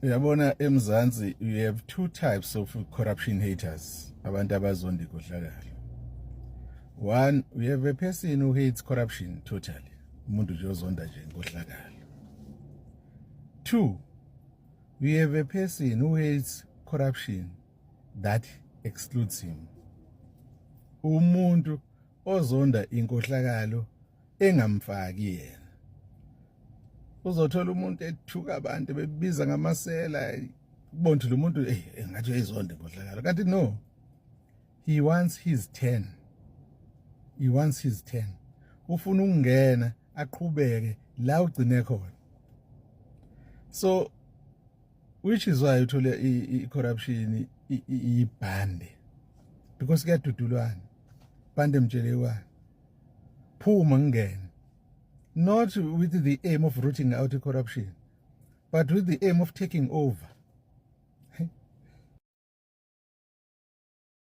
Uyabona eMzansi you have two types of corruption haters. Abantu abazonda inkohlakalo. One, we have a person who hates corruption totally. Umuntu nje ozonda nje inkohlakalo. Two, we have a person who hates corruption that excludes him. Umuntu ozonda inkohlakalo engamfaki yena. Uzothola umuntu ethuka abantu bebiza ngamasela kubonke lo muntu engathi uyizonda inkohlakalo kanti no, he wants his 10. He wants his 10. Ufuna ukungena aqhubeke la ugcine khona. So which is why uthole i-corruption ibhande, because kuyadudulwana bhande mtshelekwana phuma ngene, not with the aim of rooting out corruption but with the aim of taking over.